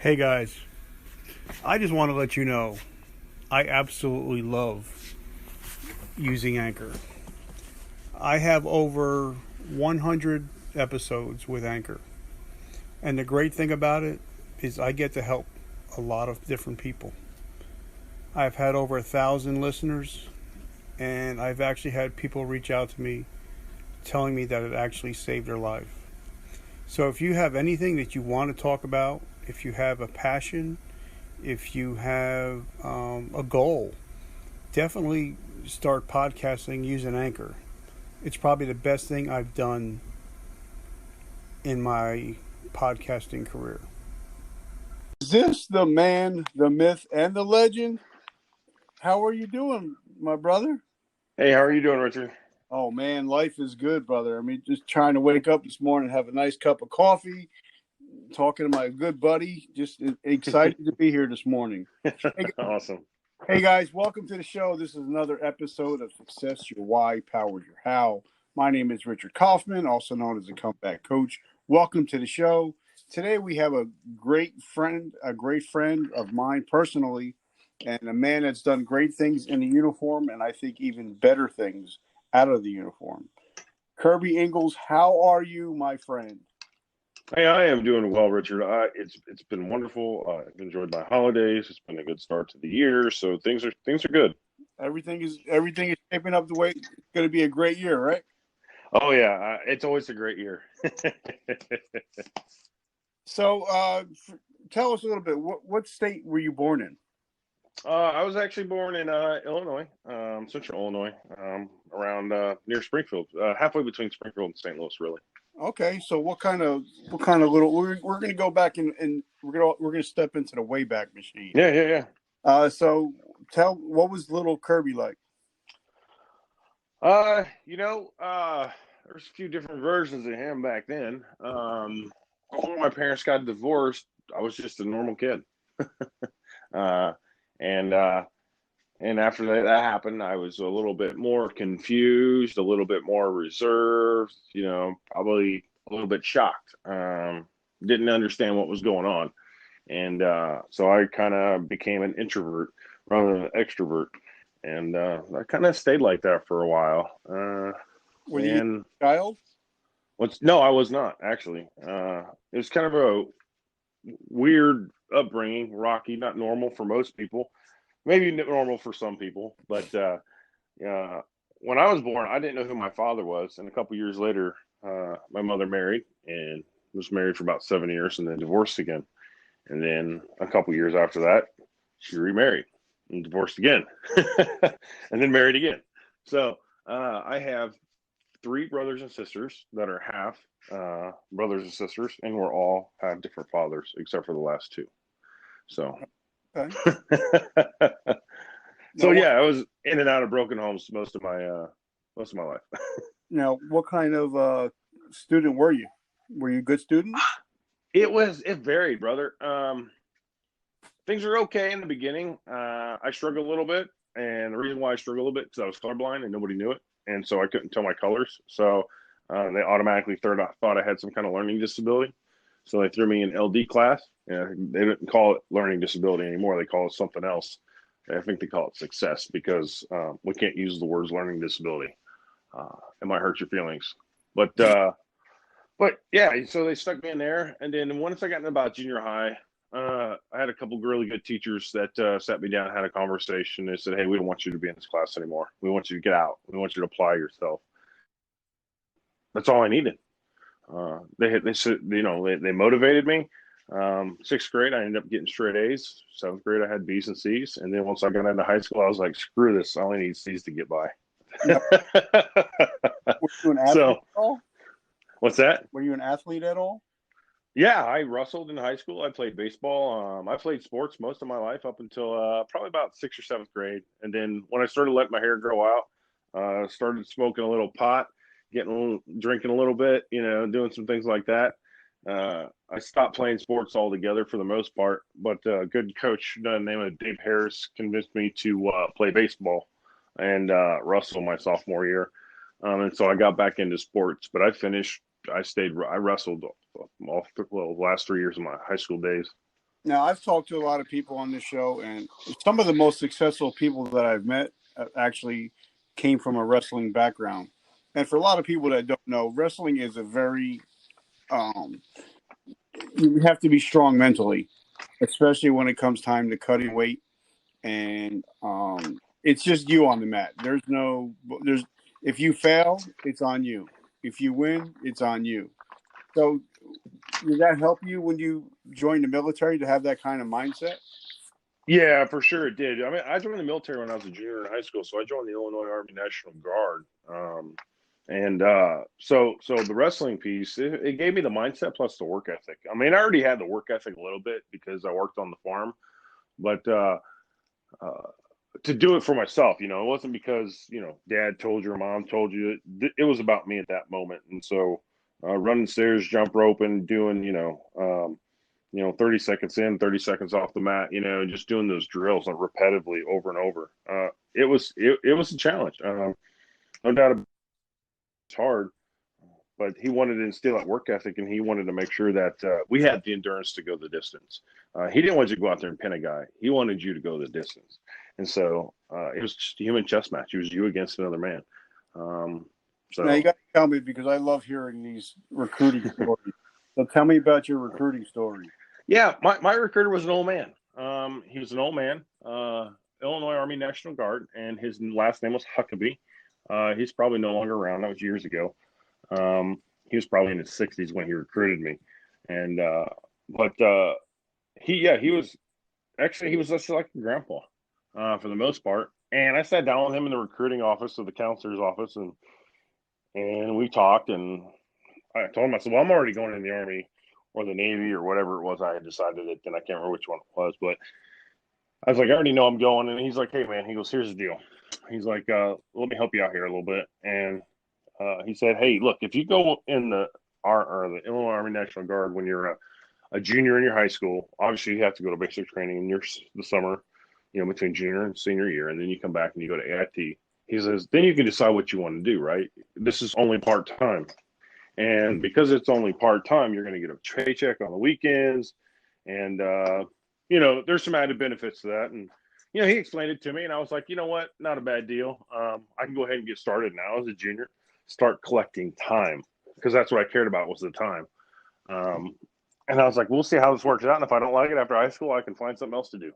Hey guys, I just want to let you know I absolutely love using Anchor. I have over 100 episodes with Anchor. And the great thing about it is I get to help a lot of different people. I've had over 1,000 listeners, and I've actually had people reach out to me telling me that it actually saved their life. So if you have anything that you want to talk about, if you have a passion, if you have a goal, definitely start podcasting using Anchor. It's probably the best thing I've done in my podcasting career. Is this the man, the myth, and the legend? How are you doing, my brother? Hey, how are you doing, Richard? Oh, man, life is good, brother. I mean, just trying to wake up this morning, have a nice cup of coffee, talking to my good buddy. Just excited to be here this morning. Awesome. Hey, guys, welcome to the show. This is another episode of Success Your Why, Powers Your How. My name is Richard Kaufman, also known as the Comeback Coach. Welcome to the show. Today we have a great friend of mine personally, and a man that's done great things in the uniform, and I think even better things out of the uniform. Kirby Ingalls, how are you, my friend? Hey, I am doing well, Richard. It's been wonderful. I've enjoyed my holidays. It's been a good start to the year, so things are good. Everything is shaping up the way it's going to be a great year, right? Oh yeah, it's always a great year. So, tell us a little bit. What state were you born in? I was actually born in Illinois, Central Illinois, around near Springfield, halfway between Springfield and St. Louis, really. Okay, so what kind of little? We're going to go back and we're going to step into the Wayback Machine. Yeah. So, what was little Kirby like? There's a few different versions of him back then. Before my parents got divorced, I was just a normal kid. uh, and after that happened, I was a little bit more confused, a little bit more reserved, probably a little bit shocked. Didn't understand what was going on. And so I kind of became an introvert rather than an extrovert. And I kind of stayed like that for a while. Were you a child? No, I was not, actually. It was kind of a weird upbringing, rocky, not normal for most people. Maybe normal for some people. But when I was born, I didn't know who my father was. And a couple years later, my mother married and was married for about 7 years and then divorced again. And then a couple years after that, she remarried and divorced again and then married again. So I have 3 brothers and sisters that are half brothers and sisters, and we're all have different fathers except for the last 2. So, Okay. so yeah, I was in and out of broken homes most of my life. Now, what kind of student were you? Were you a good student? It varied, brother. Things were okay in the beginning. I struggled a little bit, and the reason why I struggled a little bit is I was colorblind and nobody knew it, and so I couldn't tell my colors. So they automatically thought I had some kind of learning disability. So they threw me in LD class. They didn't call it learning disability anymore. They call it something else. I think they call it success because we can't use the words learning disability. It might hurt your feelings, but yeah. So they stuck me in there, and then once I got in about junior high. I had a couple of really good teachers that sat me down and had a conversation. They said, "Hey, we don't want you to be in this class anymore. We want you to get out. We want you to apply yourself." That's all I needed. They said, they motivated me. 6th grade, I ended up getting straight A's. 7th grade, I had B's and C's. And then once I got into high school, I was like, screw this. I only need C's to get by. Were you an athlete at all? What's that? Were you an athlete at all? Yeah, I wrestled in high school. I played baseball. I played sports most of my life up until probably about 6th or 7th grade. And then when I started letting my hair grow out, started smoking a little pot, drinking a little bit, doing some things like that. I stopped playing sports altogether for the most part. But a good coach by the name of Dave Harris convinced me to play baseball and wrestle my sophomore year. And so I got back into sports. But I wrestled all the last 3 years of my high school days. Now, I've talked to a lot of people on this show, and some of the most successful people that I've met actually came from a wrestling background. And for a lot of people that don't know, wrestling is a very you have to be strong mentally, especially when it comes time to cutting weight. And it's just you on the mat. There's if you fail, it's on you. If you win, it's on you. So, did that help you when you joined the military to have that kind of mindset? Yeah, for sure it did. I mean, I joined the military when I was a junior in high school, so I joined the Illinois Army National Guard. So the wrestling piece, it gave me the mindset plus the work ethic. I mean, I already had the work ethic a little bit because I worked on the farm, but uh, to do it for myself, it wasn't because dad told you or mom told you. It was about me at that moment, and so running stairs, jump roping, doing 30 seconds in, 30 seconds off the mat, just doing those drills repetitively over and over. It was a challenge. No doubt it's hard, but he wanted to instill that work ethic, and he wanted to make sure that we had the endurance to go the distance. He didn't want you to go out there and pin a guy. He wanted you to go the distance. And so it was just a human chess match. It was you against another man. Now you got to tell me because I love hearing these recruiting stories. So tell me about your recruiting story. Yeah, my recruiter was an old man. He was an old man, Illinois Army National Guard, and his last name was Huckabee. He's probably no longer around. That was years ago. He was probably in his 60s when he recruited me, and he was just like a grandpa for the most part. And I sat down with him in the recruiting office of the counselor's office, and we talked. And I told him, I said, "Well, I'm already going in the Army or the Navy or whatever it was I had decided it. And I can't remember which one it was, but I was like, I already know I'm going." And he's like, "Hey, man," he goes, "Here's the deal." He's like, "Let me help you out here a little bit." And he said, "Hey, look, if you go in the Illinois Army National Guard when you're a junior in your high school, obviously you have to go to basic training in the summer, between junior and senior year, and then you come back and you go to AIT." He says, "Then you can decide what you want to do, right? This is only part time, and because it's only part time, you're going to get a paycheck on the weekends, and there's some added benefits to that." And he explained it to me, and I was like, "You know what? Not a bad deal. I can go ahead and get started now as a junior, start collecting time, because that's what I cared about was the time." And I was like, "We'll see how this works out. And if I don't like it after high school, I can find something else to do.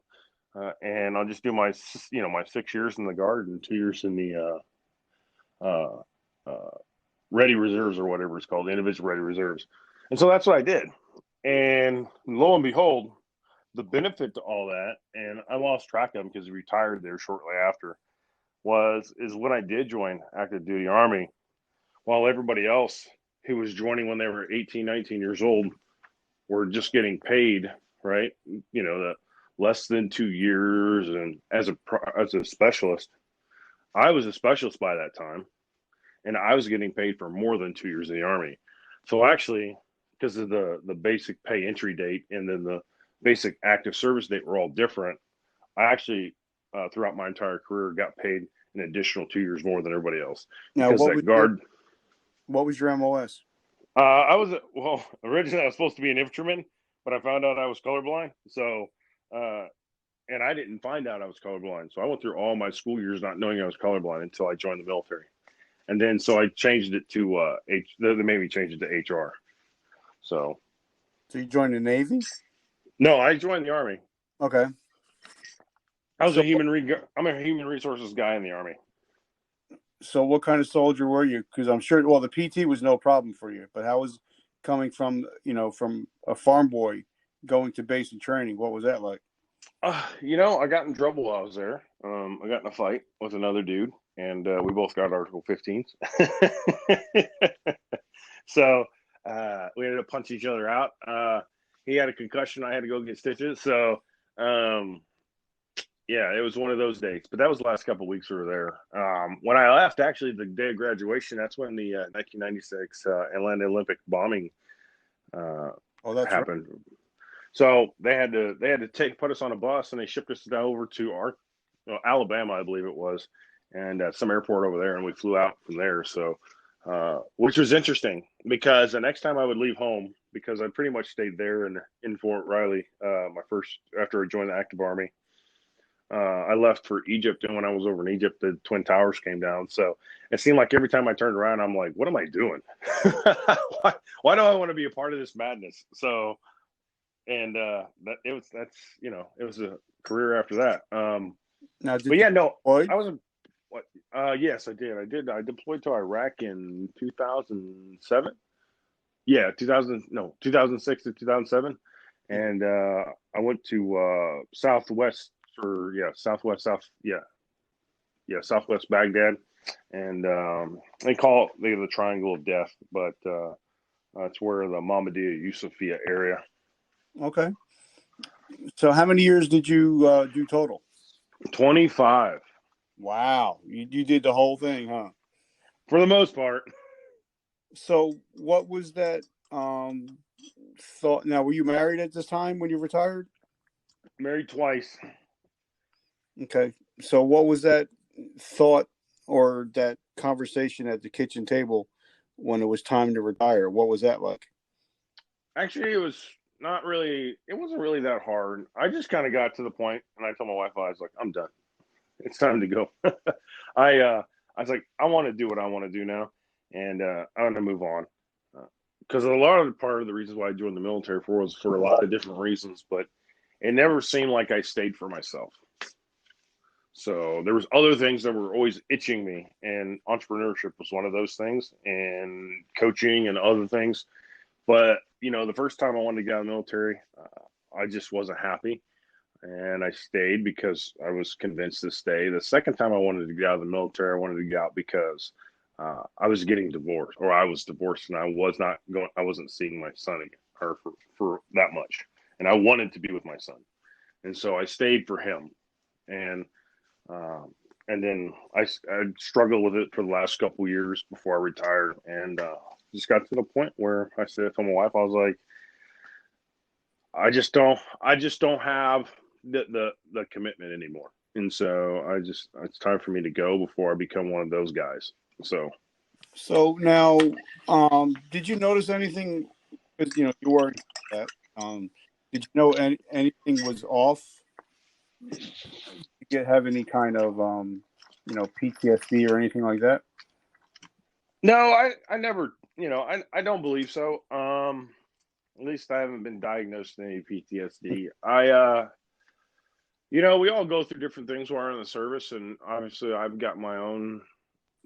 And I'll just do my 6 years in the guard and 2 years in the uh, uh, ready reserves, or whatever it's called, the individual ready reserves." And so that's what I did. And lo and behold, the benefit to all that, and I lost track of him because he retired there shortly after, is when I did join active duty Army, while everybody else who was joining when they were 18, 19 years old were just getting paid, right? The less than 2 years, and as a specialist, I was a specialist by that time, and I was getting paid for more than 2 years in the Army. So actually, because of the basic pay entry date and then the basic active service date were all different, I actually throughout my entire career got paid an additional 2 years more than everybody else Now, because that guard. What was your MOS? Originally I was supposed to be an infantryman, but I found out I was colorblind. So, and I didn't find out I was colorblind. So I went through all my school years not knowing I was colorblind until I joined the military. And then so I changed it to they made me change it to HR. So you joined the Navy? No, I joined the Army. Okay. I'm a human resources guy in the Army. So what kind of soldier were you? Because I'm sure, the PT was no problem for you, but how was coming from a farm boy going to basic training? What was that like? I got in trouble while I was there. I got in a fight with another dude, and we both got Article 15s. So we ended up punching each other out. He had a concussion. I had to go get stitches. So yeah, it was one of those days. But that was the last couple of weeks we were there. When I left, actually, the day of graduation, that's when the 1996 Atlanta Olympic bombing happened. Right. So they had to put us on a bus, and they shipped us down over to Alabama, I believe it was, and some airport over there, and we flew out from there. So, which was interesting because the next time I would leave home, because I pretty much stayed there in Fort Riley. After I joined the active army, I left for Egypt, and when I was over in Egypt, the Twin Towers came down. So it seemed like every time I turned around, I'm like, "What am I doing? why do I want to be a part of this madness?" So, and it was a career after that. Now, did But you yeah, no, deploy? I wasn't. What? Yes, I did. I deployed to Iraq in 2007. Yeah, 2006 to 2007, and I went to Southwest Southwest Baghdad, and they call it the Triangle of Death, but it's where the Mahmadiyya Yusufia area. Okay. So how many years did you do total? 25 Wow, you did the whole thing, huh? for the most part. So what was that thought? Now, were you married at this time when you retired? Married twice. Okay. So what was that thought or that conversation at the kitchen table when it was time to retire? What was that like? Actually, it wasn't really that hard. I just kind of got to the point, and I told my wife, I was like, I'm done. It's time to go. I was like, I want to do what I want to do now, and I want to move on. Because part of the reasons why I joined the military was for a lot of different reasons, but it never seemed like I stayed for myself. So there was other things that were always itching me, and entrepreneurship was one of those things, and coaching and other things. But the first time I wanted to get out of the military, I just wasn't happy, and I stayed because I was convinced to stay. The second time I wanted to get out of the military, I wanted to get out because I was getting divorced, or I was divorced, and I wasn't seeing my son again, or for that much, and I wanted to be with my son, and so I stayed for him, and then I struggled with it for the last couple of years before I retired, and just got to the point where I said to my wife, I was like, I just don't have the commitment anymore, and so it's time for me to go before I become one of those guys. So now, did you notice anything? Because you were that. Did you know anything was off? Did you have any kind of PTSD or anything like that? No, I never, I don't believe so. At least I haven't been diagnosed with any PTSD. We all go through different things while we're in the service, and obviously I've got my own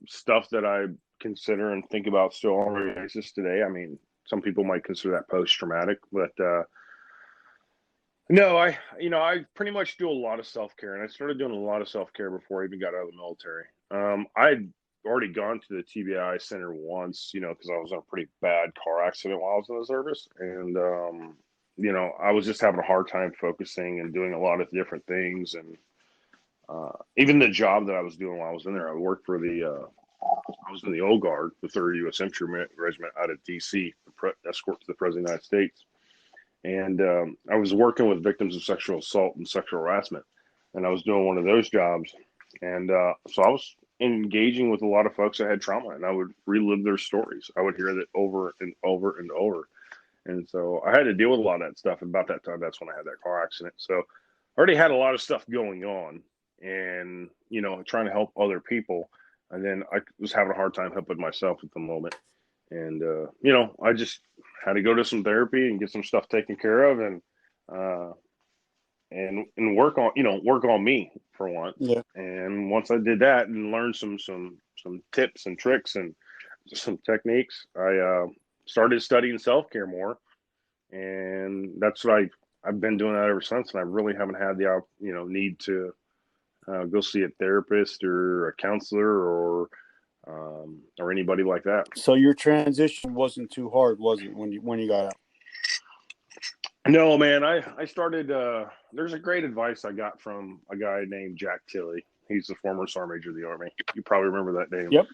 stuff that I consider and think about still on a regular basis today. I mean, some people might consider that post-traumatic, but no, I pretty much do a lot of self-care, and I started doing a lot of self-care before I even got out of the military. I'd already gone to the TBI center once, because I was in a pretty bad car accident while I was in the service, and I was just having a hard time focusing and doing a lot of different things, and even the job that I was doing while I was in there, I worked for I was in the Old Guard, the 3rd U.S. Infantry Regiment out of D.C., escort to the President of the United States. And I was working with victims of sexual assault and sexual harassment, and I was doing one of those jobs. And so I was engaging with a lot of folks that had trauma, and I would relive their stories. I would hear that over and over and over. And so I had to deal with a lot of that stuff. And about that time, that's when I had that car accident. So I already had a lot of stuff going on and, trying to help other people. And then I was having a hard time helping myself at the moment. And, I just had to go to some therapy and get some stuff taken care of and work on me for once. Yeah. And once I did that and learned some tips and tricks and some techniques, I started studying self-care more. And that's what I've been doing that ever since. And I really haven't had the, need to go see a therapist or a counselor or anybody like that. So your transition wasn't too hard, was it, when you got out? No, man. I started. There's a great advice I got from a guy named Jack Tilley. He's the former Sergeant Major of the Army. You probably remember that name. Yep.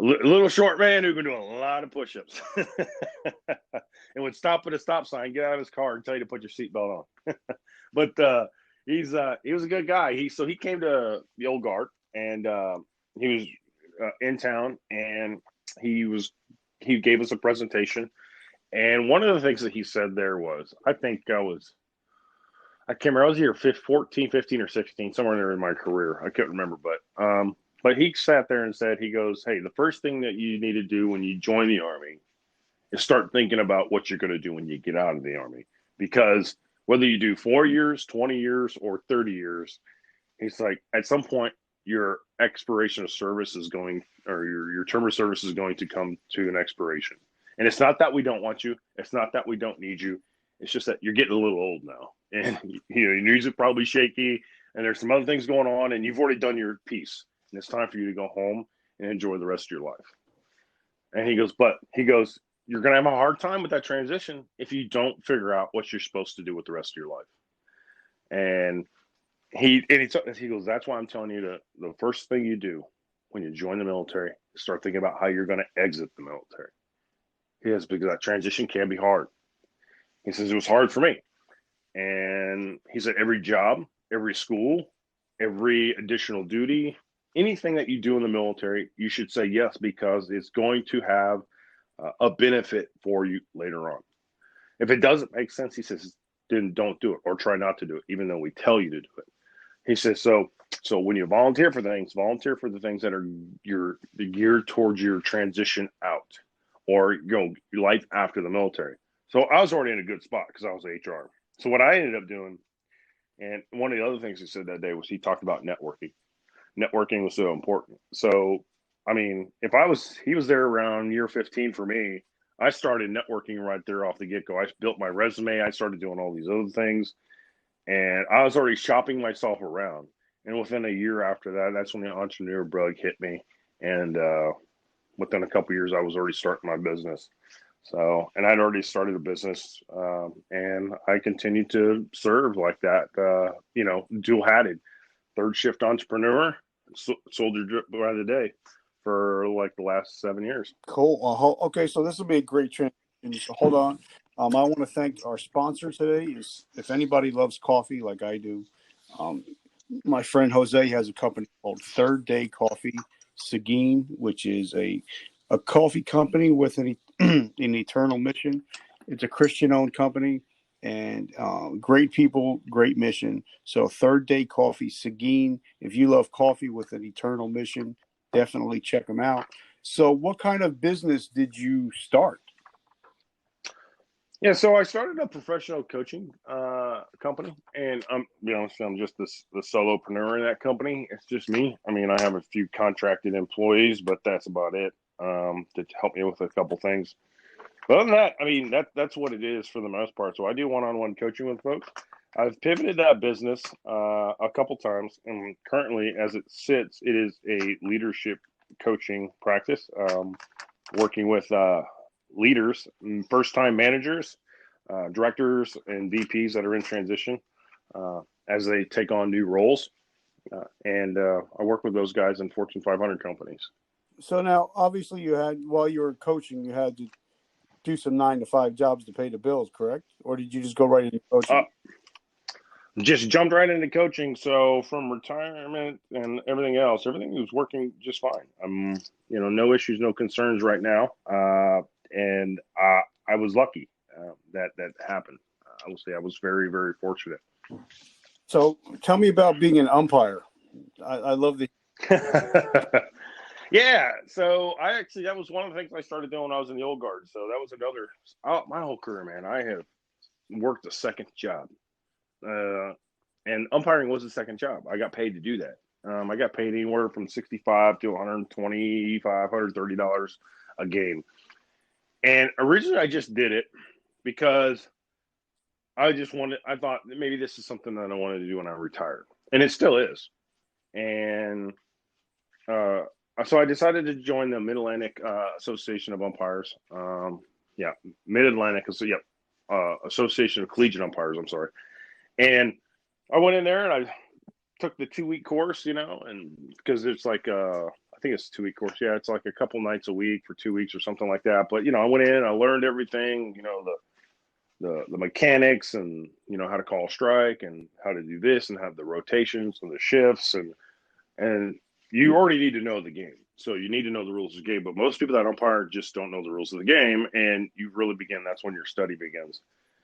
Little short man who can do a lot of push-ups and would stop at a stop sign, get out of his car, and tell you to put your seatbelt on. But he was a good guy. He came to the Old Guard, and he was in town, and he gave us a presentation, And one of the things that he said there was, I can't remember, I was here 14, 15 or 16, somewhere there in my career. I can't remember, but he sat there and said, he goes, hey, the first thing that you need to do when you join the Army is start thinking about what you're going to do when you get out of the Army. Because whether you do 4 years, 20 years, or 30 years, he's like, at some point, your expiration of service is going, or your term of service is going to come to an expiration. And it's not that we don't want you. It's not that we don't need you. It's just that you're getting a little old now, and your knees are probably shaky, and there's some other things going on, and you've already done your piece, and it's time for you to go home and enjoy the rest of your life. And he goes, you're going to have a hard time with that transition if you don't figure out what you're supposed to do with the rest of your life. And he goes, that's why I'm telling you the first thing you do when you join the military is start thinking about how you're going to exit the military. Yes, because that transition can be hard. He says it was hard for me. And he said every job, every school, every additional duty, anything that you do in the military, you should say yes, because it's going to have a benefit for you later on. If it doesn't make sense, he says, then don't do it or try not to do it, even though we tell you to do it. He says, so when you volunteer for the things that are geared towards your transition out or your life after the military. So I was already in a good spot because I was HR. So what I ended up doing, and one of the other things he said that day was he talked about networking. Networking was so important. So, I mean, he was there around year 15 for me. I started networking right there off the get-go. I built my resume. I started doing all these other things. And I was already shopping myself around. And within a year after that, that's when the entrepreneur bug hit me. And within a couple of years, I was already starting my business. So, and I'd already started a business, and I continued to serve like that, dual-hatted, third shift entrepreneur, soldier by the day for like the last 7 years. Cool. Okay, so this will be a great transition. So hold on. I want to thank our sponsor today. If anybody loves coffee like I do, my friend Jose has a company called Third Day Coffee Seguin, which is a coffee company with an eternal mission. It's a Christian-owned company, and great people, great mission. So Third Day Coffee Seguin. If you love coffee with an eternal mission, definitely check them out. So what kind of business did you start? Yeah, so I started a professional coaching company, and I'm just the solopreneur in that company. It's just me. I mean, I have a few contracted employees, but that's about it to help me with a couple things. But other than that, I mean, that's what it is for the most part. So I do one-on-one coaching with folks. I've pivoted that business a couple times, and currently, as it sits, it is a leadership coaching practice, working with leaders, first-time managers, directors, and VPs that are in transition as they take on new roles. And I work with those guys in Fortune 500 companies. So now, obviously, while you were coaching, you had to do some 9-to-5 jobs to pay the bills, correct? Or did you just go right into coaching? Just jumped right into coaching. So from retirement and everything else, everything was working just fine. No issues, no concerns right now. And I was lucky that happened. I would say I was very, very fortunate. So tell me about being an umpire. I love the. Yeah. So that was one of the things I started doing when I was in the old guard. So that was my whole career, man. I have worked a second job. And umpiring was a second job. I got paid to do that. I got paid anywhere from $65 to $125, $130 a game. And originally I just did it because I thought maybe this is something that I wanted to do when I retired. And it still is. And so I decided to join the Mid-Atlantic Association of Umpires. Mid-Atlantic Association of Collegiate Umpires, I'm sorry. And I went in there and I took the 2-week course, and because it's like, I think it's a 2-week course. Yeah, it's like a couple nights a week for 2 weeks or something like that. But, I went in, I learned everything, the mechanics and, how to call a strike and how to do this and have the rotations and the shifts. And you already need to know the game. So you need to know the rules of the game. But most people that umpire just don't know the rules of the game, and you really begin. That's when your study begins.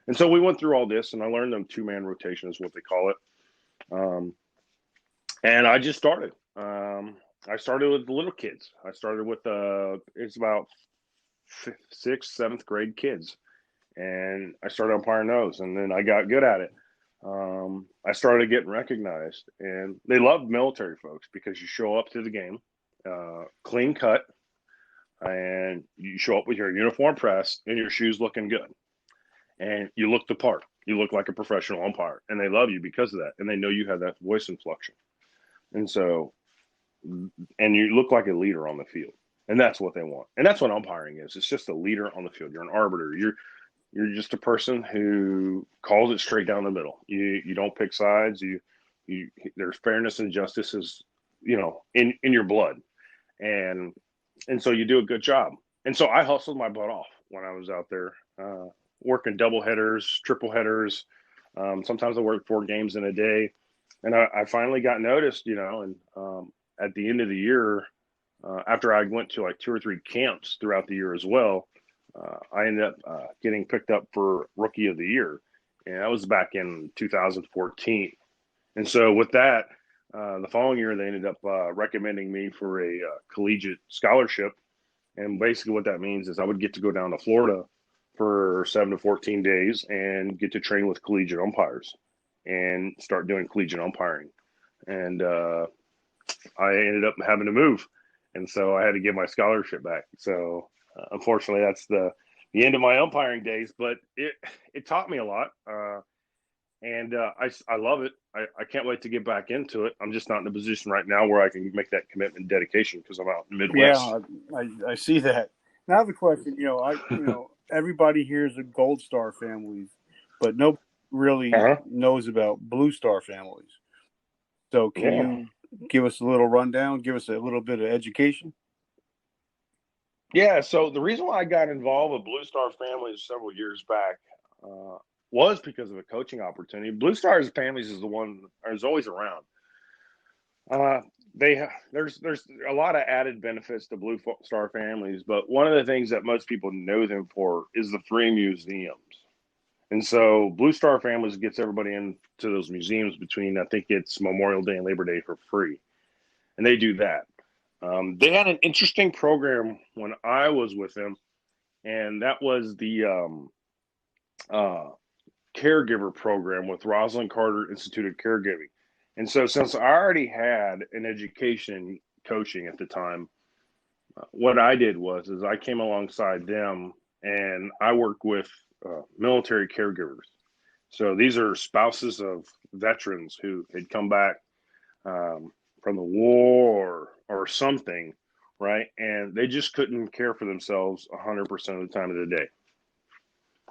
And so we went through all this, and I learned them 2-man rotation is what they call it. And I just started. I started with the little kids. I started with it's about 5th, 6th, 7th grade kids, and I started umpiring those, and then I got good at it. I started getting recognized, and they love military folks because you show up to the game, clean cut, and you show up with your uniform pressed and your shoes looking good, and you look the part. You look like a professional umpire, and they love you because of that, and they know you have that voice inflection, and so, and you look like a leader on the field, and that's what they want, and that's what umpiring is. It's just a leader on the field. You're an arbiter. You're just a person who calls it straight down the middle. You don't pick sides. You there's fairness and justice is, in your blood, and so you do a good job. And so I hustled my butt off when I was out there, working double headers, triple headers. Sometimes I worked 4 games in a day, and I finally got noticed, and at the end of the year, after I went to like 2 or 3 camps throughout the year as well, I ended up getting picked up for Rookie of the Year, and that was back in 2014. And so with that, the following year, they ended up recommending me for a collegiate scholarship. And basically what that means is I would get to go down to Florida for 7 to 14 days and get to train with collegiate umpires and start doing collegiate umpiring. And I ended up having to move. And so I had to give my scholarship back. So unfortunately, that's the end of my umpiring days, but it taught me a lot, and I love it. I can't wait to get back into it. I'm just not in a position right now where I can make that commitment and dedication because I'm out in the Midwest. Yeah, I see that. Now I have a question. Everybody hears of Gold Star families, but nobody really knows about Blue Star families. So can you give us a little rundown? Give us a little bit of education. Yeah, so the reason why I got involved with Blue Star Families several years back was because of a coaching opportunity. Blue Stars Families is the one is always around. There's a lot of added benefits to Blue Star Families, but one of the things that most people know them for is the free museums. And so Blue Star Families gets everybody into those museums between, I think it's Memorial Day and Labor Day for free. And they do that. They had an interesting program when I was with them, and that was the caregiver program with Rosalind Carter Institute of Caregiving. And so since I already had an education coaching at the time, what I did was I came alongside them and I worked with military caregivers. So these are spouses of veterans who had come back from the war or something, right? And they just couldn't care for themselves 100% of the time of the day.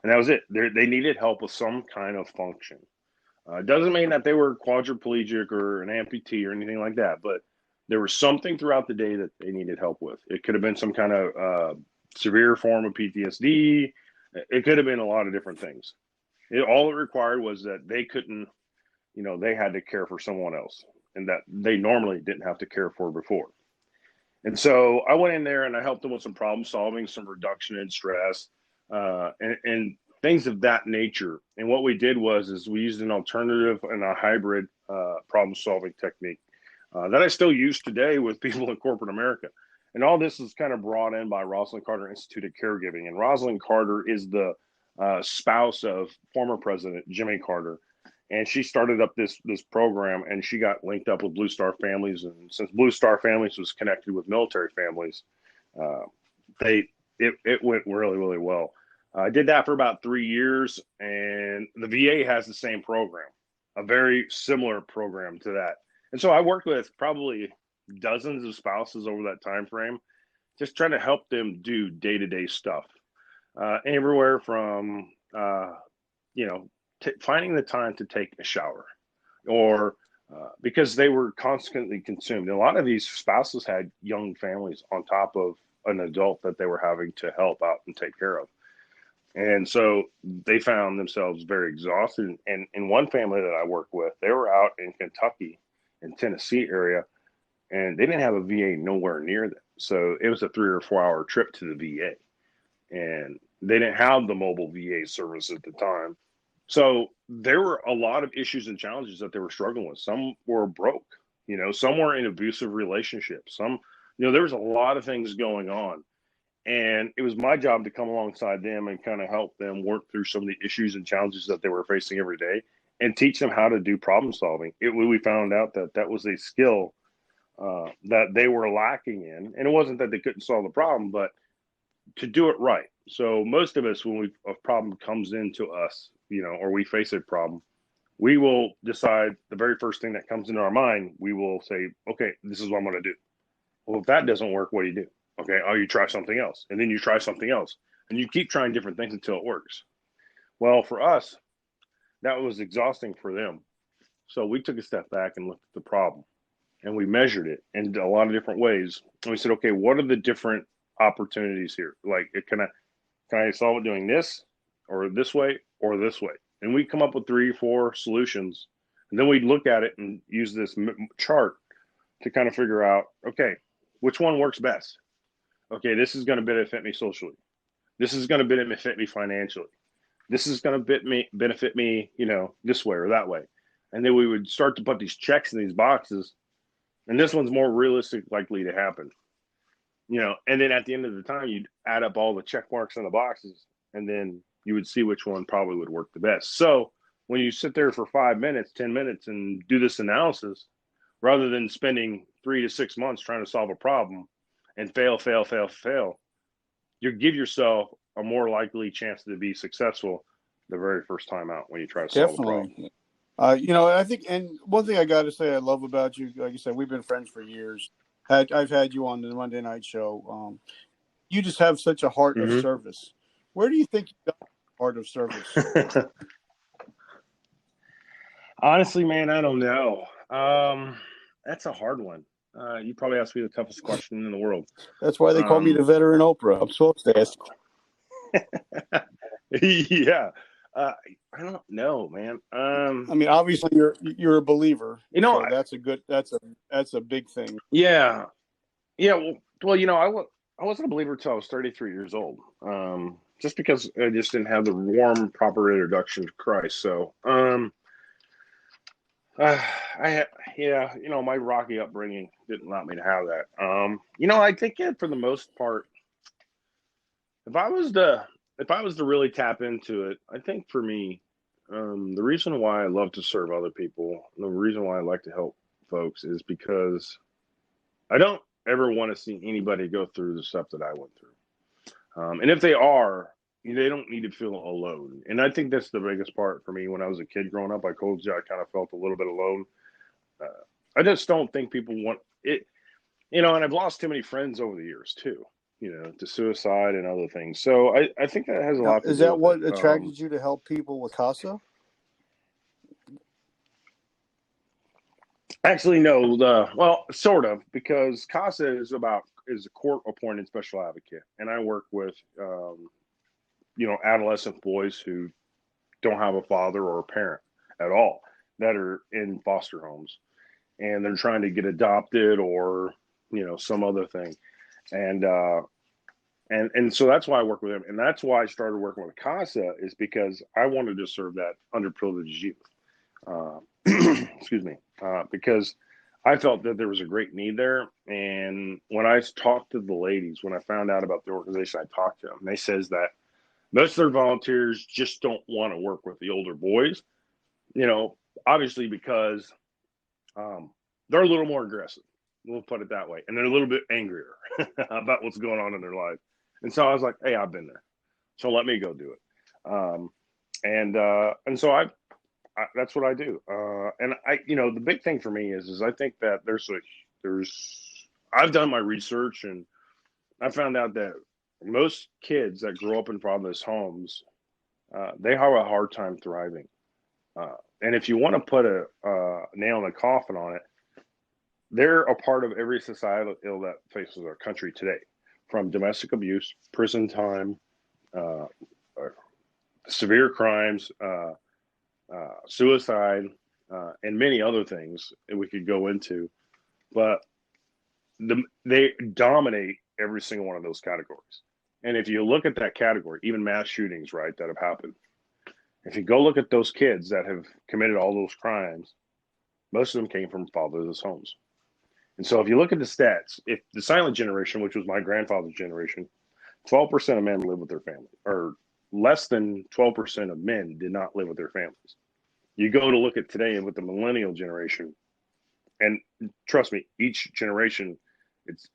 And that was it. They needed help with some kind of function. It doesn't mean that they were quadriplegic or an amputee or anything like that, but there was something throughout the day that they needed help with. It could have been some kind of severe form of PTSD. It could have been a lot of different things. All it required was that they couldn't, they had to care for someone else and that they normally didn't have to care for before. And so I went in there and I helped them with some problem solving, some reduction in stress, and things of that nature. And what we did was we used an alternative and a hybrid problem solving technique that I still use today with people in corporate America. And all this is kind of brought in by Rosalind Carter Institute of Caregiving. And Rosalind Carter is the spouse of former President Jimmy Carter. And she started up this program, and she got linked up with Blue Star Families. And since Blue Star Families was connected with military families, it went really, really well. I did that for about 3 years, and the VA has the same program, a very similar program to that. And so I worked with probably dozens of spouses over that time frame, just trying to help them do day-to-day stuff, everywhere from finding the time to take a shower, or because they were constantly consumed. And a lot of these spouses had young families on top of an adult that they were having to help out and take care of. And so they found themselves very exhausted. And in one family that I worked with, they were out in Kentucky and Tennessee area, and they didn't have a VA nowhere near them. So it was a 3 or 4 hour trip to the VA, and they didn't have the mobile VA service at the time. So there were a lot of issues and challenges that they were struggling with. Some were broke, some were in abusive relationships. Some, there was a lot of things going on. And it was my job to come alongside them and kind of help them work through some of the issues and challenges that they were facing every day and teach them how to do problem solving. We found out that was a skill that they were lacking in. And it wasn't that they couldn't solve the problem, but to do it right. So most of us, when a problem comes into us, or we face a problem, we will decide the very first thing that comes into our mind, we will say, okay, this is what I'm going to do. Well, if that doesn't work, what do you do? Okay, you try something else, and then you try something else, and you keep trying different things until it works. Well, for us, that was exhausting for them. So we took a step back and looked at the problem, and we measured it in a lot of different ways. And we said, okay, what are the different opportunities here? Like, can I solve it doing this, or this way, or this way? And we come up with 3 or 4 solutions, and then we look at it and use this chart to kind of figure out, okay, which one works best? Okay, this is going to benefit me socially. This is going to benefit me financially. This is going to benefit me, this way or that way. And then we would start to put these checks in these boxes, and this one's more realistic likely to happen. And then at the end of the time, you'd add up all the check marks on the boxes, and then you would see which one probably would work the best. So when you sit there for 5 minutes, 10 minutes, and do this analysis, rather than spending 3 to 6 months trying to solve a problem and fail, you give yourself a more likely chance to be successful the very first time out when you try to solve a problem. I think, and one thing I got to say I love about you, like you said, we've been friends for years. I've had you on the Monday night show. You just have such a heart of service. Where do you think you got the heart of service? Honestly, man, I don't know. That's a hard one. You probably asked me the toughest question in the world. That's why they call me the veteran Oprah. I'm supposed to ask. Yeah. I don't know, man. I mean, obviously you're a believer. So that's a big thing. Yeah. Yeah. Well, I wasn't a believer until I was 33 years old. Just because I just didn't have the warm, proper introduction to Christ. So, my rocky upbringing didn't allow me to have that. I think for the most part, if I was to really tap into it, I think for me, the reason why I love to serve other people, the reason why I like to help folks is because I don't ever want to see anybody go through the stuff that I went through. And if they are, they don't need to feel alone. And I think that's the biggest part for me. When I was a kid growing up, I told you I kind of felt a little bit alone. I just don't think people want it, and I've lost too many friends over the years too, to suicide and other things. So I think that has a lot to do with it. Is that what attracted you to help people with CASA? Actually, no. Well, sort of, because CASA is a court-appointed special advocate, and I work with adolescent boys who don't have a father or a parent at all that are in foster homes, and they're trying to get adopted or some other thing, and so that's why I work with them, and that's why I started working with CASA, is because I wanted to serve that underprivileged youth. Excuse me, because I felt that there was a great need there. And when I talked to the ladies, when I found out about the organization, I talked to them, they says that most of their volunteers just don't want to work with the older boys, obviously because they're a little more aggressive. We'll put it that way. And they're a little bit angrier about what's going on in their life. And so I was like, hey, I've been there. So let me go do it. And so I that's what I do. And the big thing for me is I think that I've done my research, and I found out that most kids that grow up in fatherless homes, they have a hard time thriving. And if you want to put a nail in the coffin on it, they're a part of every societal ill that faces our country today, from domestic abuse, prison time, severe crimes, suicide, and many other things that we could go into. But they dominate every single one of those categories. And if you look at that category, even mass shootings, right, that have happened, if you go look at those kids that have committed all those crimes, most of them came from fatherless homes. And so if you look at the stats, if the silent generation, which was my grandfather's generation, 12% of men live with their family, or less than 12% of men did not live with their families. You go to look at today with the millennial generation, and trust me, each generation,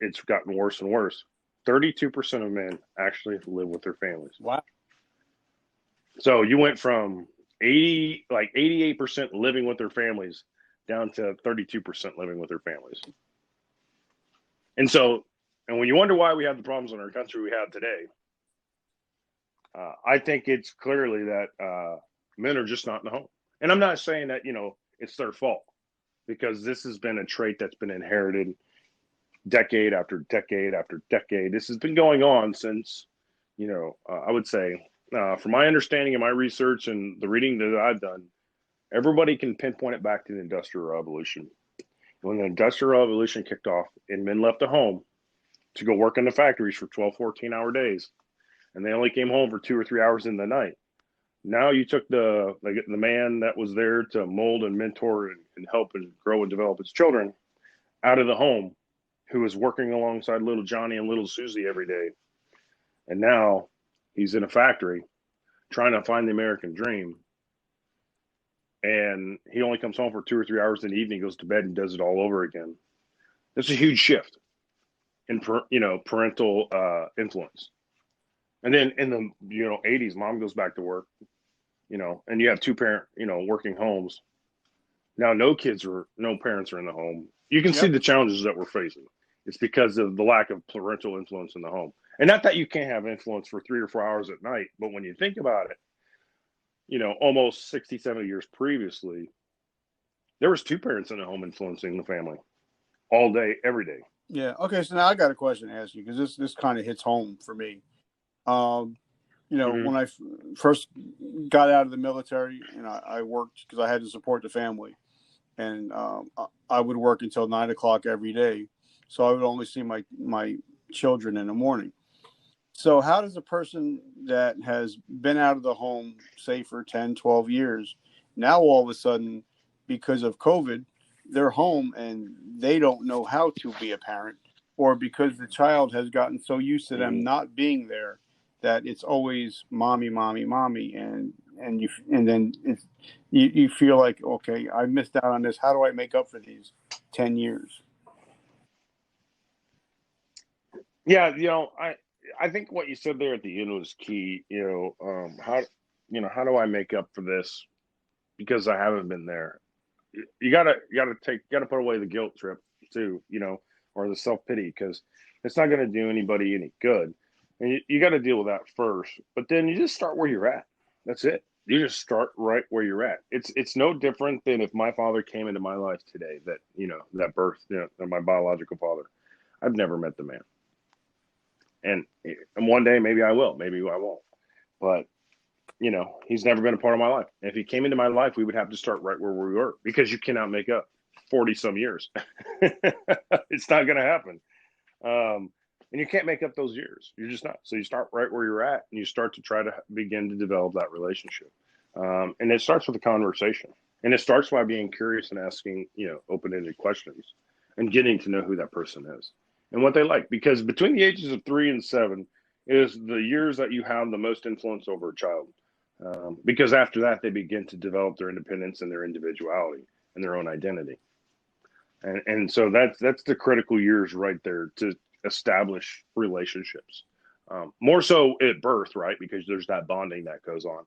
it's gotten worse and worse. 32% of men actually live with their families. Wow. So you went from 88% living with their families down to 32% living with their families. And so, and when you wonder why we have the problems in our country we have today, I think it's clearly that men are just not in the home. And I'm not saying that, it's their fault, because this has been a trait that's been inherited decade after decade after decade. This has been going on since, I would say, from my understanding and my research and the reading that I've done, everybody can pinpoint it back to the Industrial Revolution. When the Industrial Revolution kicked off and men left the home to go work in the factories for 12, 14-hour days, and they only came home for 2 or 3 hours in the night. Now you took the man that was there to mold and mentor and help and grow and develop his children out of the home, who was working alongside little Johnny and little Susie every day. And now he's in a factory trying to find the American dream. And he only comes home for 2 or 3 hours in the evening, goes to bed and does it all over again. That's a huge shift in, parental influence. And then in the, 80s, mom goes back to work, and you have two parent, working homes. Now, no parents are in the home. You can see the challenges that we're facing. It's because of the lack of parental influence in the home. And not that you can't have influence for 3 or 4 hours at night, but when you think about it, almost 60, 70 years previously, there was two parents in the home influencing the family all day, every day. Yeah. Okay. So now I got a question to ask you, because this kind of hits home for me. When I first got out of the military, and I worked because I had to support the family, and I would work until 9 o'clock every day. So I would only see my children in the morning. So how does a person that has been out of the home, say for 10, 12 years, now all of a sudden, because of COVID, they're home and they don't know how to be a parent, or because the child has gotten so used to them not being there that it's always mommy, mommy, mommy, and then you feel like, okay, I missed out on this. How do I make up for these 10 years? Yeah, I think what you said there at the end was key. How do I make up for this because I haven't been there? You gotta put away the guilt trip too, or the self-pity, because it's not going to do anybody any good. And you got to deal with that first, but then you just start where you're at. That's it. You just start right where you're at. It's no different than if my father came into my life today, that birth, my biological father. I've never met the man. And one day maybe I will, maybe I won't. But, he's never been a part of my life. And if he came into my life, we would have to start right where we were, because you cannot make up 40 some years. It's not going to happen. And you can't make up those years. You're just not. So you start right where you're at, and you start to try to begin to develop that relationship. And it starts with a conversation. And it starts by being curious and asking, open-ended questions and getting to know who that person is and what they like. Because between the ages of 3 and 7 is the years that you have the most influence over a child. Because after that, they begin to develop their independence and their individuality and their own identity. And so that's the critical years right there to establish relationships. More so at birth, right? Because there's that bonding that goes on.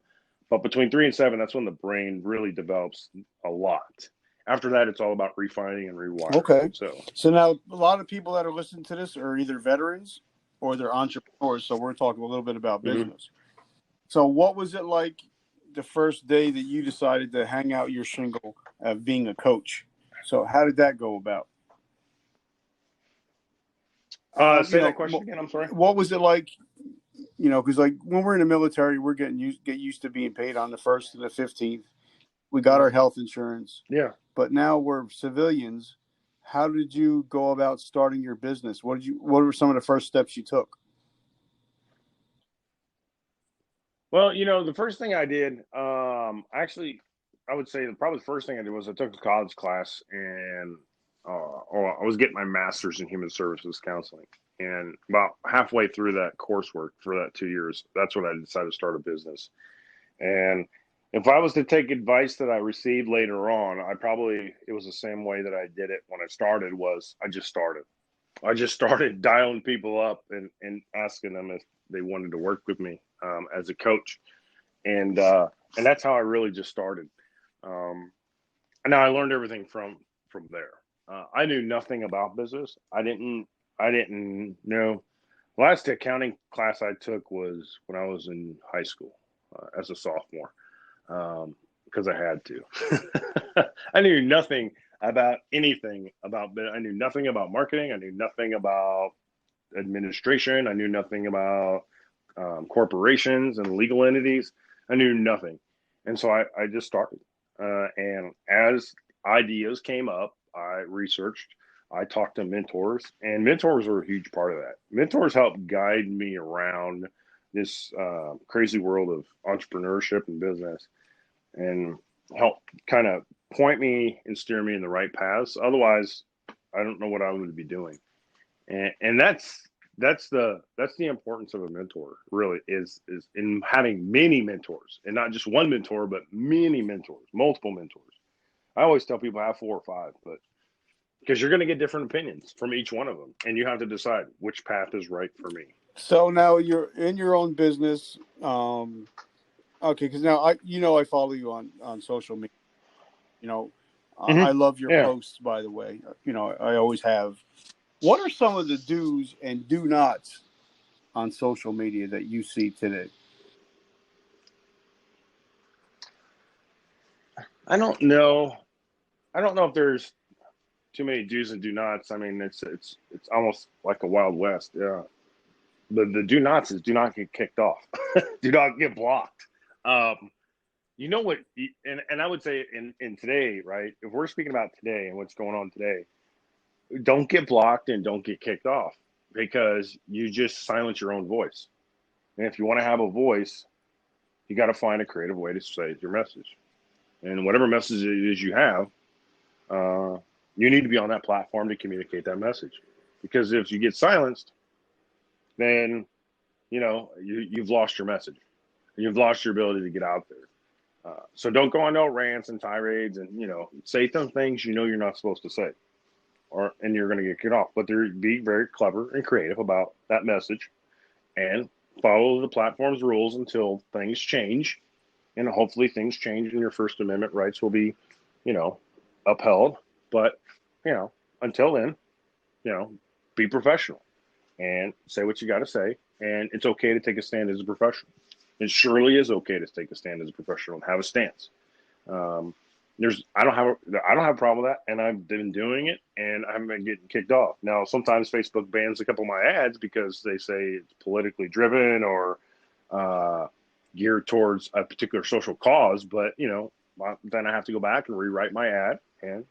But between 3 and 7, that's when the brain really develops a lot. After that, it's all about refining and rewiring. Okay. So now a lot of people that are listening to this are either veterans or they're entrepreneurs. So we're talking a little bit about business. So what was it like the first day that you decided to hang out your shingle of being a coach? So how did that go about? Say that question again. I'm sorry. What was it like? Because like when we're in the military, we're get used to being paid on the 1st and the 15th. We got our health insurance. Yeah. But now we're civilians. how did you go about starting your business? What were some of the first steps you took? Well, the first thing I did, actually, I would say probably the first thing I did was I took a college class, and I was getting my master's in human services counseling. And about halfway through that coursework for that 2 years, that's when I decided to start a business. And if I was to take advice that I received later on, it was the same way that I did it when I started. Was I just started. I just started dialing people up and asking them if they wanted to work with me as a coach, and that's how I really just started. Um, and now I learned everything from there. I knew nothing about business. I didn't know. The last accounting class I took was when I was in high school as a sophomore, because I had to. I knew nothing about anything about. I knew nothing about marketing. I knew nothing about administration. I knew nothing about corporations and legal entities. I knew nothing, and so I just started. And as ideas came up, I researched. I talked to mentors, and mentors are a huge part of that. Mentors help guide me around this crazy world of entrepreneurship and business, and help kind of point me and steer me in the right paths. Otherwise, I don't know what I would be doing. And that's the importance of a mentor. Really, is in having many mentors, and not just one mentor, but many mentors, multiple mentors. I always tell people have 4 or 5, but because you're going to get different opinions from each one of them, and you have to decide which path is right for me. So now you're in your own business. Okay, because now I follow you on social media. I love your Yeah. posts, by the way. I always have. What are some of the do's and do nots on social media that you see today? I don't know. I don't know if there's too many do's and do nots. I mean, it's almost like a Wild West. Yeah. The do nots is do not get kicked off, do not get blocked. Um, you know what? And I would say in today, right? If we're speaking about today and what's going on today, don't get blocked and don't get kicked off, because you just silence your own voice. And if you want to have a voice, you got to find a creative way to say your message. And whatever message it is you have, uh, you need to be on that platform to communicate that message. Because if you get silenced, then you've lost your message. You've lost your ability to get out there. So don't go on no rants and tirades, and say some things you're not supposed to say, and you're going to get kicked off. But be very clever and creative about that message, and follow the platform's rules until things change. And hopefully things change and your First Amendment rights will be, upheld. But, until then, be professional and say what you got to say. And it's okay to take a stand as a professional. It surely is okay to take a stand as a professional and have a stance. I don't have a problem with that, and I've been doing it, and I haven't been getting kicked off. Now, sometimes Facebook bans a couple of my ads because they say it's politically driven or geared towards a particular social cause, but then I have to go back and rewrite my ad and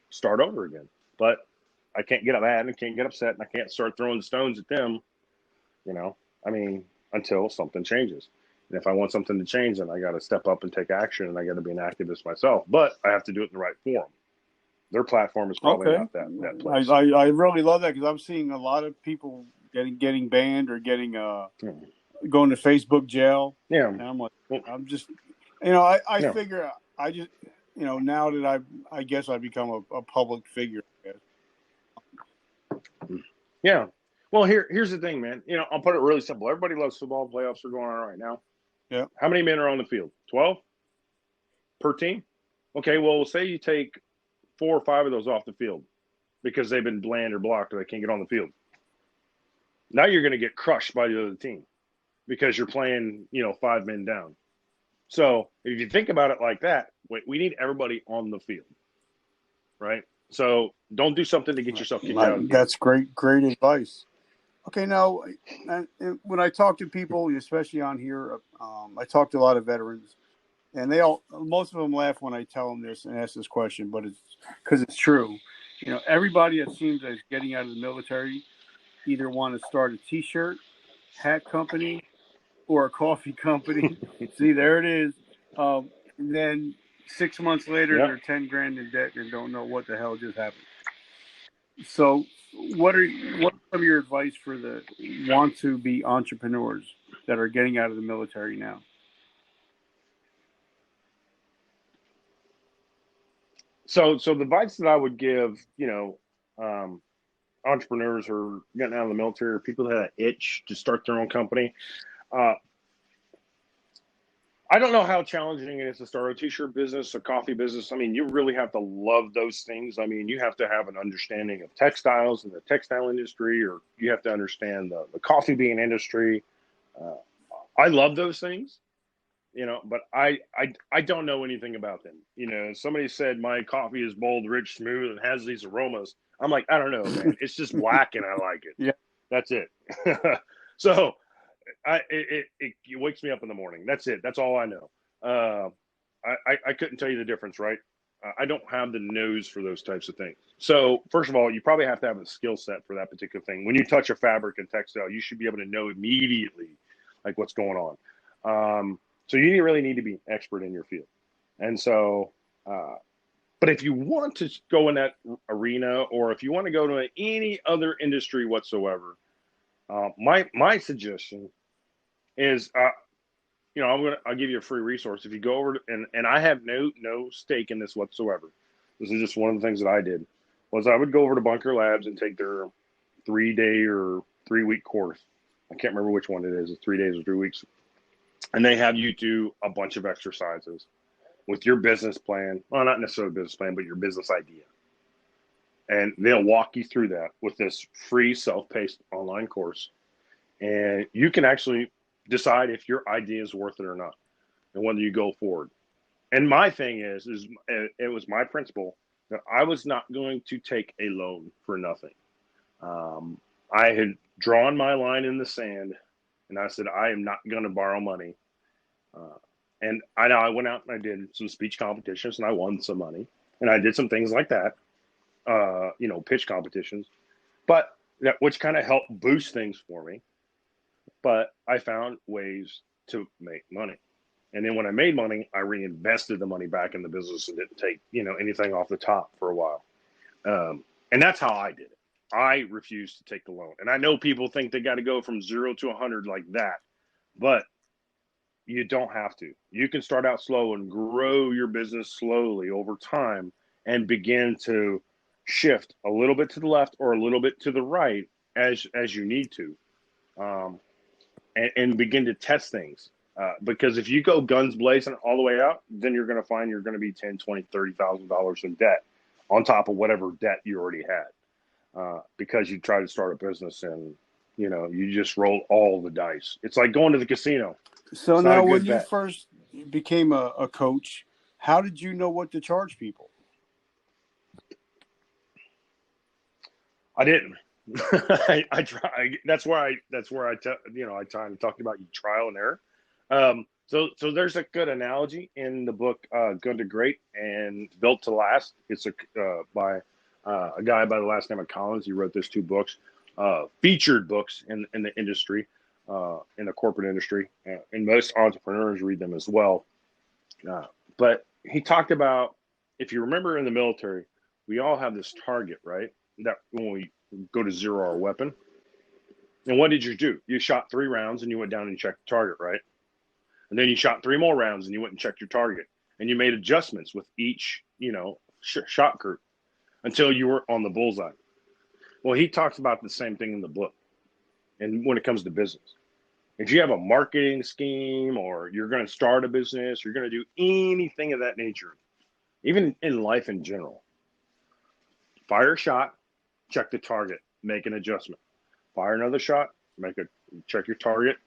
start over again. But I can't get mad and can't get upset, and I can't start throwing stones at them. Until something changes. And if I want something to change, then I got to step up and take action, and I got to be an activist myself. But I have to do it in the right forum. Their platform is probably not that place. I really love that, because I'm seeing a lot of people getting banned or getting going to Facebook jail. Yeah. And I'm like, I'm just, I figure I just, now that I guess I become a public figure. Yeah. Well, here's the thing, man. I'll put it really simple. Everybody loves football. Playoffs are going on right now. Yeah. How many men are on the field? 12 per team? Okay, well, say you take 4 or 5 of those off the field because they've been bland or blocked or they can't get on the field. Now you're going to get crushed by the other team because you're playing, 5 men down. So if you think about it like that, we need everybody on the field, right? So don't do something to get yourself kicked out again. That's great advice. Okay, now, when I talk to people, especially on here, I talk to a lot of veterans, and most of them laugh when I tell them this and ask this question, but it's because it's true. everybody that seems that's getting out of the military either want to start a T-shirt, hat company, or a coffee company. See, there it is. And then 6 months later, Yeah. they're 10 grand in debt and don't know what the hell just happened. So, what are some of your advice for the want to be entrepreneurs that are getting out of the military now? So the advice that I would give, entrepreneurs who are getting out of the military or people that have an itch to start their own company. I don't know how challenging it is to start a t-shirt business, a coffee business. I mean, you really have to love those things. I mean, you have to have an understanding of textiles and the textile industry, or you have to understand the coffee bean industry. I love those things, but I don't know anything about them. Somebody said my coffee is bold, rich, smooth, and has these aromas. I'm like, I don't know, man. It's just black and I like it. Yeah. That's it. So it wakes me up in the morning. That's it. That's all I know. I couldn't tell you the difference, right? I don't have the nose for those types of things. So first of all, you probably have to have a skill set for that particular thing. When you touch a fabric and textile, you should be able to know immediately like what's going on. So you really need to be expert in your field. And so, but if you want to go in that arena, or if you want to go to any other industry whatsoever, my suggestion is, I'll give you a free resource. If you go over and I have no stake in this whatsoever. This is just one of the things that I did, was I would go over to Bunker Labs and take their 3-day or 3-week course. I can't remember which one it is. It's 3 days or 3 weeks. And they have you do a bunch of exercises with your business plan. Well, not necessarily business plan, but your business idea. And they'll walk you through that with this free self-paced online course. And you can actually decide if your idea is worth it or not, and whether you go forward. And my thing is it was my principle that I was not going to take a loan for nothing. I had drawn my line in the sand, and I said, I am not going to borrow money. And I went out and I did some speech competitions, and I won some money, and I did some things like that, pitch competitions, but which kind of helped boost things for me. But I found ways to make money. And then when I made money, I reinvested the money back in the business and didn't take, anything off the top for a while. And that's how I did it. I refused to take the loan. And I know people think they got to go from 0 to 100 like that, but you don't have to. You can start out slow and grow your business slowly over time and begin to shift a little bit to the left or a little bit to the right as you need to. And begin to test things. Because if you go guns blazing all the way out, then you're going to find you're going to be $10,000, $20,000, $30,000 in debt on top of whatever debt you already had. Because you try to start a business and, you just roll all the dice. It's like going to the casino. So now when you first became a coach, how did you know what to charge people? I didn't. I try. That's where I try to talk about trial and error. So there's a good analogy in the book, Good to Great and Built to Last. It's by a guy by the last name of Collins. He wrote those 2 books, featured books in the industry, in the corporate industry, and most entrepreneurs read them as well. But he talked about, if you remember in the military, we all have this target, right? That when we go to zero our weapon. And what did you do? You shot 3 rounds and you went down and checked the target, right? And then you shot 3 more rounds and you went and checked your target. And you made adjustments with each, shot group until you were on the bullseye. Well, he talks about the same thing in the book. And when it comes to business, if you have a marketing scheme or you're going to start a business, you're going to do anything of that nature, even in life in general, fire a shot, check the target, make an adjustment. Fire another shot, check your target,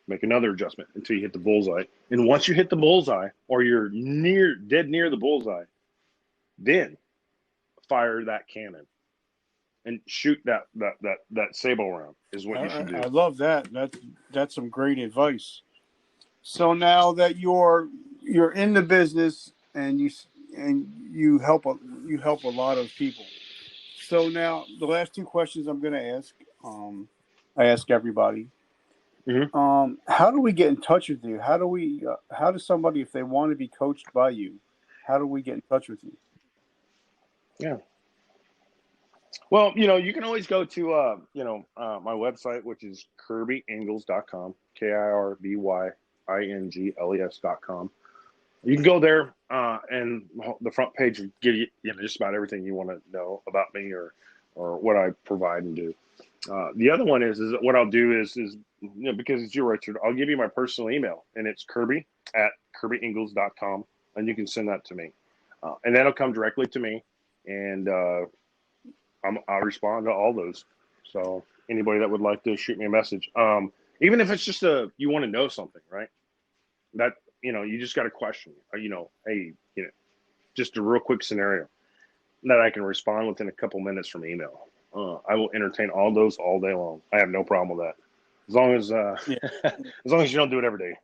make another adjustment until you hit the bullseye. And once you hit the bullseye, or you're dead near the bullseye, then fire that cannon and shoot that sable round is what you should do. I love that. That's some great advice. So now that you're in the business and you help a lot of people. So now the last two questions I'm going to ask, I ask everybody. How do we get in touch with you? How does somebody, if they want to be coached by you, how do we get in touch with you? Yeah. Well, you can always go to, my website, which is kirbyingles.com, KIRBYINGLES.com. You can go there, and the front page will give you, just about everything you want to know about me or what I provide and do. The other one is what I'll do is because it's you, Richard, I'll give you my personal email, and it's kirby@kirbyingles.com, and you can send that to me. And that'll come directly to me, and I'll respond to all those. So anybody that would like to shoot me a message, even if it's just you want to know something, right? That, you just got a question, hey, just a real quick scenario that I can respond within a couple minutes from email. I will entertain all those all day long. I have no problem with that. As long as as long as you don't do it every day.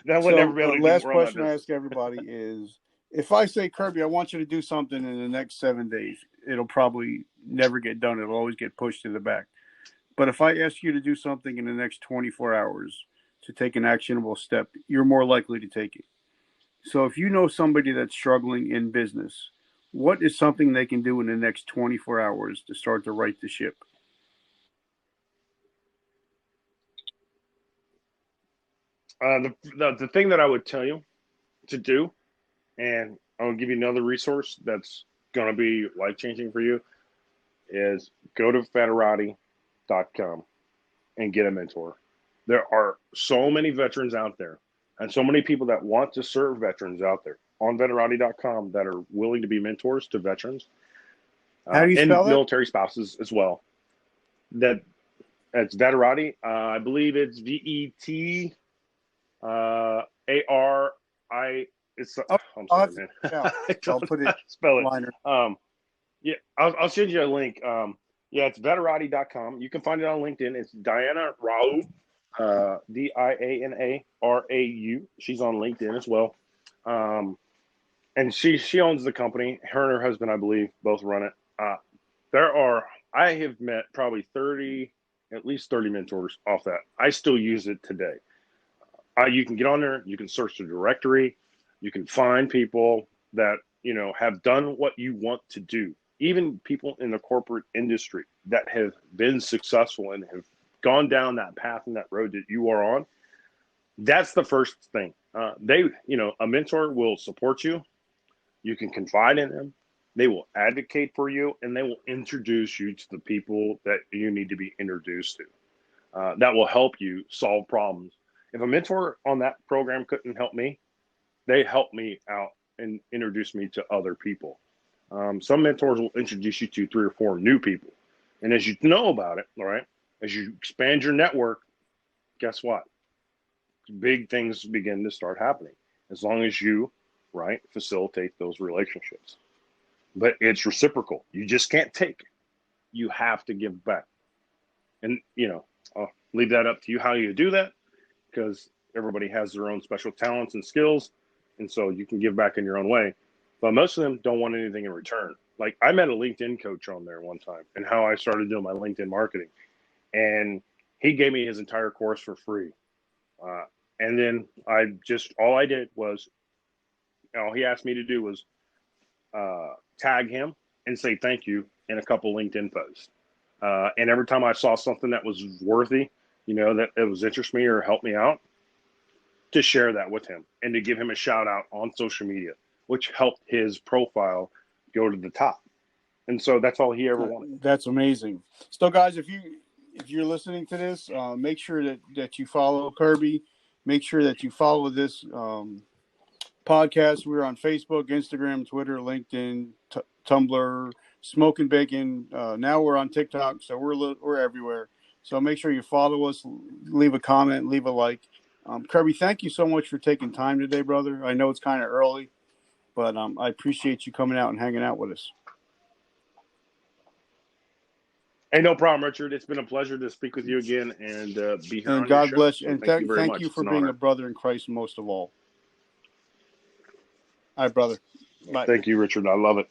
Then I would never be able to do last question I ask everybody is, if I say, Kirby, I want you to do something in the next 7 days, it'll probably never get done. It'll always get pushed to the back. But if I ask you to do something in the next 24 hours to take an actionable step, you're more likely to take it. So if you know somebody that's struggling in business, what is something they can do in the next 24 hours to start to right the ship? The thing that I would tell you to do, and I'll give you another resource that's going to be life-changing for you, is go to Fatherless.com and get a mentor. There are so many veterans out there and so many people that want to serve veterans out there on Fatherless.com that are willing to be mentors to veterans. How do you spell and that? Military spouses as well. That's Veterati. I believe it's VETARI. It's I'm sorry, man. I'll put it spell it. liner. Yeah, I'll send you a link. It's Veterati.com. You can find it on LinkedIn. It's Diana Rau, DIANARAU. She's on LinkedIn as well. And she owns the company. Her and her husband, I believe, both run it. I have met probably at least 30 mentors off that. I still use it today. You can get on there. You can search the directory. You can find people that, have done what you want to do. Even people in the corporate industry that have been successful and have gone down that path and that road that you are on. That's the first thing. A mentor will support you. You can confide in them. They will advocate for you, and they will introduce you to the people that you need to be introduced to. That will help you solve problems. If a mentor on that program couldn't help me, they helped me out and introduced me to other people. Some mentors will introduce you to 3 or 4 new people. And as you know about it, all right, as you expand your network, guess what? Big things begin to start happening as long as you, facilitate those relationships. But it's reciprocal. You just can't take. You have to give back. And, I'll leave that up to you how you do that, because everybody has their own special talents and skills. And so you can give back in your own way. But most of them don't want anything in return. Like, I met a LinkedIn coach on there one time, and how I started doing my LinkedIn marketing. And he gave me his entire course for free. And then all I did was, all he asked me to do was tag him and say thank you in a couple LinkedIn posts. And every time I saw something that was worthy, that it was interest me or help me out, to share that with him and to give him a shout out on social media, which helped his profile go to the top. And so that's all he ever wanted. That's amazing. So, guys, if you're listening to this, make sure that you follow Kirby. Make sure that you follow this podcast. We're on Facebook, Instagram, Twitter, LinkedIn, Tumblr, Smoking Bacon. Now we're on TikTok, so we're everywhere. So make sure you follow us, leave a comment, leave a like. Kirby, thank you so much for taking time today, brother. I know it's kind of early, but I appreciate you coming out and hanging out with us. Hey, no problem, Richard. It's been a pleasure to speak with you again and be here. And on God your bless show. you. So And thank you for being a brother in Christ most of all. All right, brother. Bye. Thank you, Richard. I love it.